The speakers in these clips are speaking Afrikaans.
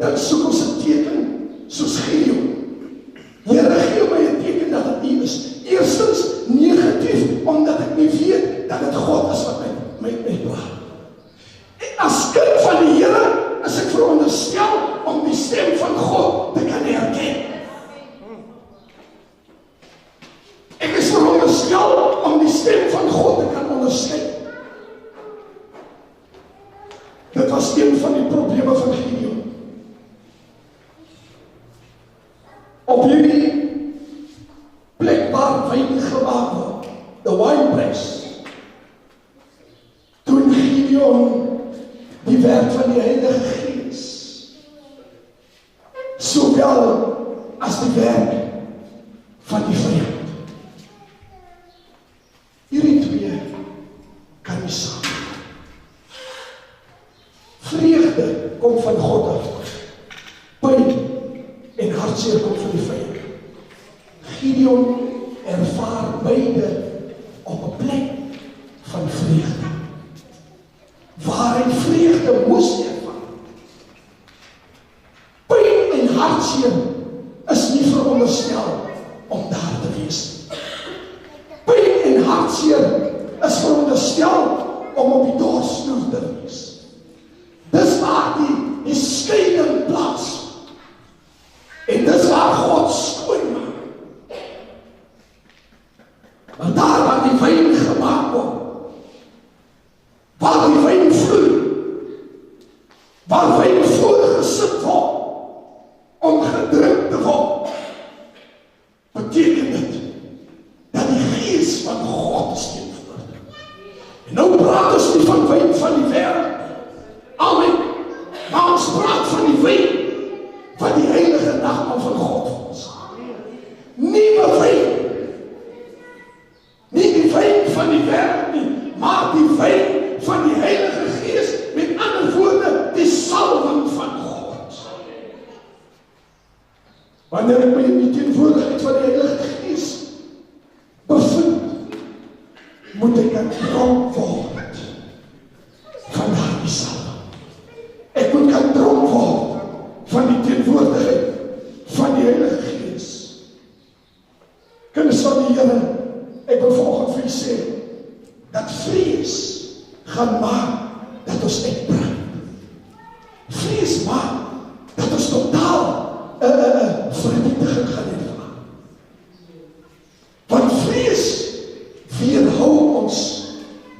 dan soek ons 'n teken soos Gideon. Here, gee my 'n teken dat dit U is. Eerstens negatief, omdat ek nie weet dat dit God is wat my praat. En as kind van die Here is ek veronderstel om die stem van God te kan herken. Ek is veronderstel om die stem van God te kan onderskei. Dit was een van die probleme van Gideon. Op hierdie plek waar wyn gemaak word, the wine press, doen Gideon die werk van die Heilige Gees, sowel as die werk van die vyand. Hierdie twee kan nie saam. Vreugde kom van God af. Pyn en hartseer kom van die vyand. Gideon ervaar beide op 'n plek van vreugde. Waar hy vreugde moes ervaar. Pyn en hartseer is nie veronderstel om daar te wees. Pyn en hartseer is veronderstel om op die doodstoel te wees. Dis waar die skeiding plaas. En dis waar God skoon maak. Want daar waar die wyn gemaak word, waar die wyn vloei, waar wyn voorgesit word, om gedrink te word, beteken dit, dat die Gees van God is teenwoordig. En nou praat ons nie van wyn van die wêreld, amen, maar ons praat van die wyn, van die heilige nagmaal van God vir ons. Nuwe wyn. Nie die wyn van die wêreld nie, maar die wyn van die Heilige Gees, met ander woorde, die salwing van God. Wanneer ek my in die teenwoordigheid van die Heilige Gees bevind, moet ek gedronk word van daardie salwing. Ek moet gedronk word van die teenwoordigheid van die Heilige Gees. Kinders van die Here, ek wil vanoggend vir u sê, dat vrees gaan maak dat ons uitbrand. Vrees maak dat ons totaal vernietiging gaan ervaar. Want vrees weerhou ons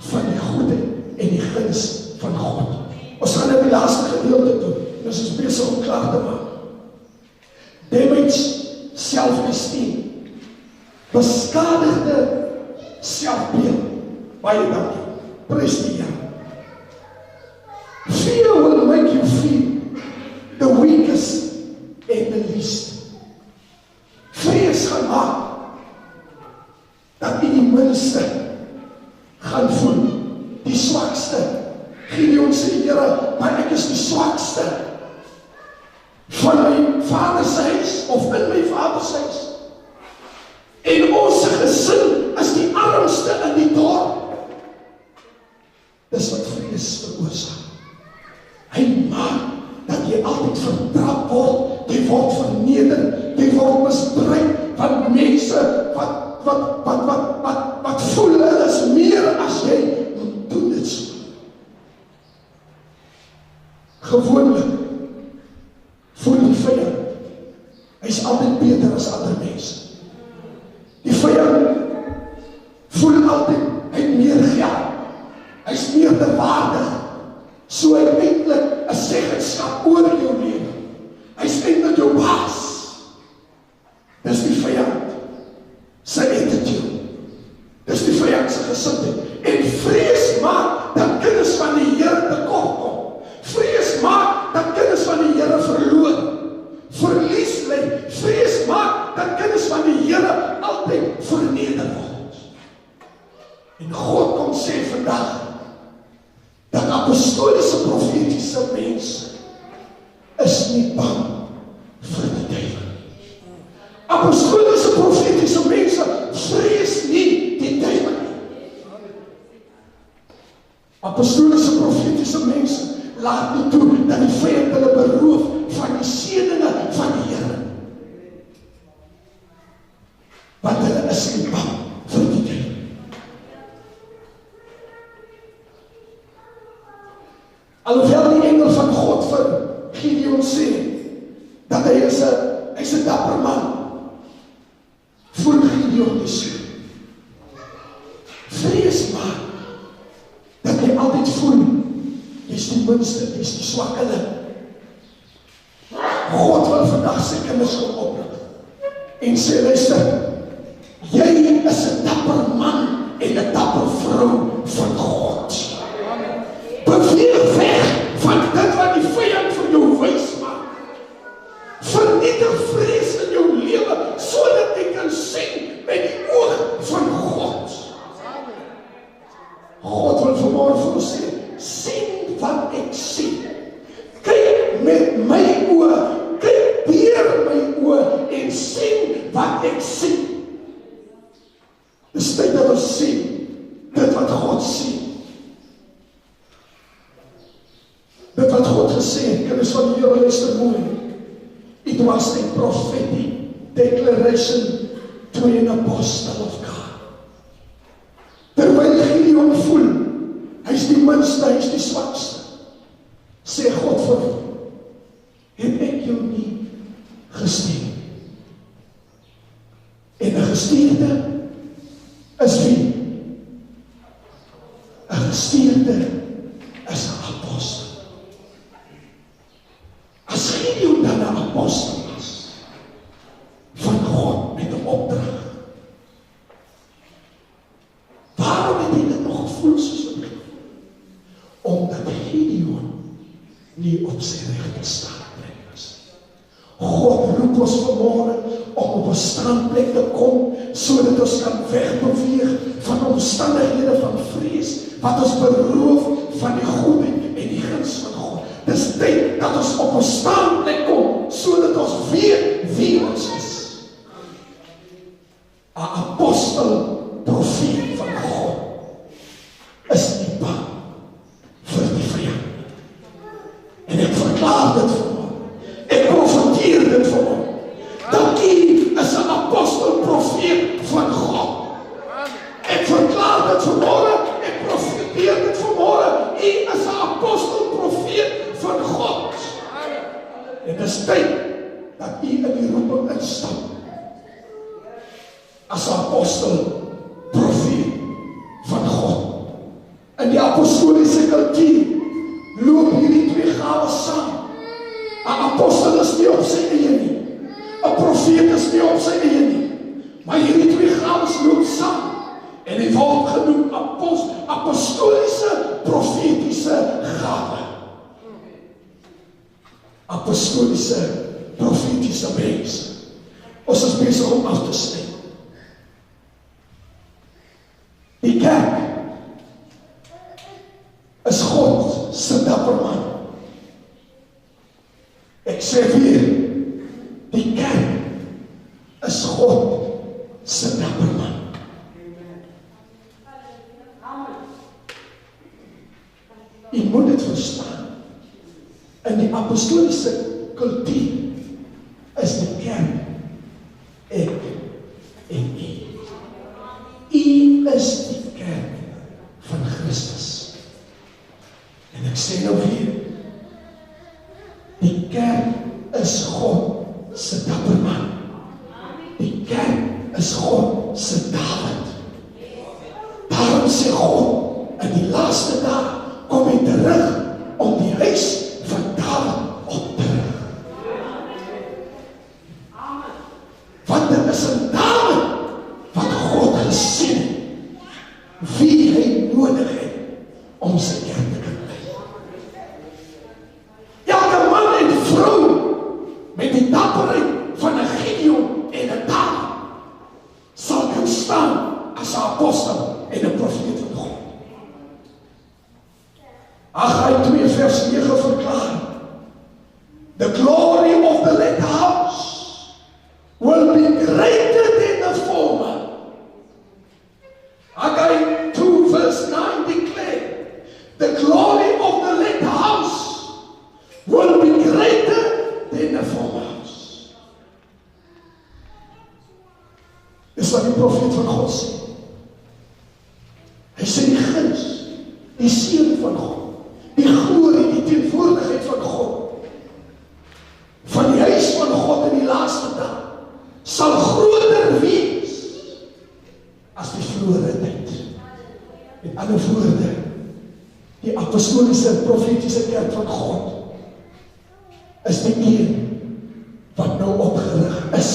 van die goede en die guns van God. Ons gaan in die laaste gedeelte toe, en ons is besig om klaar te maak. Damage self-esteem, beskadigde selfbeeld. Baie dankie. Prys die Here. Fear will make you feel the weakest and the least. Vrees gaan maak dat u die minste gaan voel, die swakste. Gideon sê, Here, maar ek is die swakste van my vader se huis, of in my vader se huis. En ons gesin is die armste in die dorp. Dis wat vrees veroorsaak. Hy maak dat jy altyd vertrap word, jy word verneder, jy word misbruik van mense wat voel hulle is meer as jy, en doen dit so. Gewoonlik voel die vyand, hy is altyd beter as ander mense. Die vyand voel altyd, hy het meer geld, hy is meer te waardig, so hy eintlik 'n seggenskap oor jou lewe. Hy is eintlik jou baas. Dis die vyand sy attitude. Dis die vyand sy gesindheid. En vrees maak dat kinders van die Here tekort kom. Vrees maak dat kinders van die Here verloor, verlies lê. Vrees maak dat kinders van die Here altyd verneder word. En God kom sê vandag dat apostoliese profetiese mense is nie bang vir die duiwel. Apostoliese profetiese mense vrees nie die duiwel nie. Apostoliese profetiese mense laat nie toe dat die vyand hulle beroof van die hy's 'n dapper man. Voel Gideon nie so. Vrees maar dat jy altyd voel jy's die minste, jy's die swakkeling. God wil vandag sy kinders kom oprig en sê, luister, jy is 'n dapper man en 'n dapper vrou van God. Beweeg weg van dit wat die vyand vir jou wys maak. Vernietig vrees in jou lewe sodat jy kan sien met die oog van God. God wil vanmôre vir ons sê, sien wat ek sien. Kyk met my oë, kyk deur my oë en sien wat ek sien. Dis tyd dat ons sien dit wat God sien. Dit wat God gesê het, kinders van die Here, luister mooi. It was a prophetic declaration to an apostle of God. Terwyl Gideon voel, hy's die minste, hy's die swakste, sê God vir hom, het ek jou nie gestuur. En 'n gestuurde is wie? 'n gestuurde is 'n apostel. As Gideon dan 'n apostel was van God met 'n opdrag, waarom het hy dit nog gevoel soos wat hy? Omdat Gideon nie op sy regte standplek was. God roep ons vanmôre om op 'n standplek te kom, sodat ons kan wegbeweeg van omstandighede van vrees, wat ons beroof van die goedheid en die guns van God. Dis tyd dat ons op 'n standplek kom, sodat ons weet wie ons is. 'n Apostel, profeet van God, is nie bang vir die vyand. En ek verklaar dit vir hom. Ek profeteer dit vir hom. Dat hy is 'n apostel, profeet van God. Ek verklaar dit vanmôre, ek profeteer dit vanmôre. Hy is 'n apostel, profeet van God. En dit is tyd dat u in die roeping instap. As 'n apostel, profeet van God. In die apostoliese kultuur loop hierdie twee gawes saam. 'n Apostel is nie op sy eie nie. 'n Profeet is nie op sy eie nie. Maar hierdie twee gawes loop saam. En die word genoem apostoliese, profetiese gawe. Apostoliese, profetiese mense. Ons is besig om af te sny. Die kerk is God se dapper man. Ek sê weer, die kerk is God se dapper man. Jy moet dit verstaan. In die apostoliese kultuur is die kerk ek en u. U is die kerk van Christus. En ek sê nou weer, die kerk is God se dapper man. Die kerk is God se Dawid. Daarom sê God, in die laaste dag kom hy terug om die huis van Dawid op te rig. Want dit is in Dawid wat God gesien het, wie hy nodig het om sy kerk te kan lei. Elke man en vrou met die dapperheid van 'n Gideon en 'n Dawid sal kan staan as 'n apostel en 'n profeet van God. Haggai 2 vers 9 verklaar, the glory of the latter house will be greater than the former. Haggai 2 verse 9 declare, the glory of the latter house will be greater than the former house. Dis wat die profeet van God sê. Hy sê die guns, die seën van God, die glorie, die teenwoordigheid van God, van die huis van God in die ander woorde, die apostoliese en profetiese kerk van God is die een wat nou opgerig is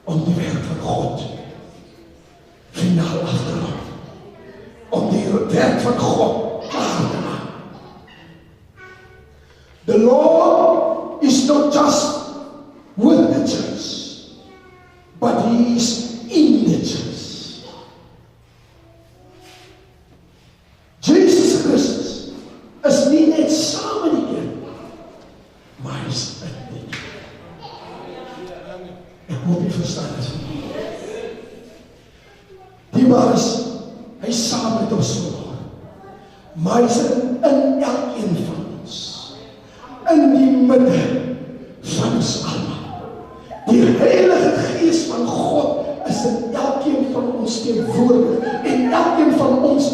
om die werk van God finaal af te rond, om die werk van God klaar te maak. The Lord is not just with the church, but He is in the church. Jesus Christus is nie net saam met die kerk, maar hy is in die kerk. Ek hoop jy verstaan dit. Die waar is, hy is saam met ons so, maar hy is in elkeen van ons, in die midde van ons almal. Die Heilige Gees van God is in elkeen van ons teenwoordig, en elkeen van ons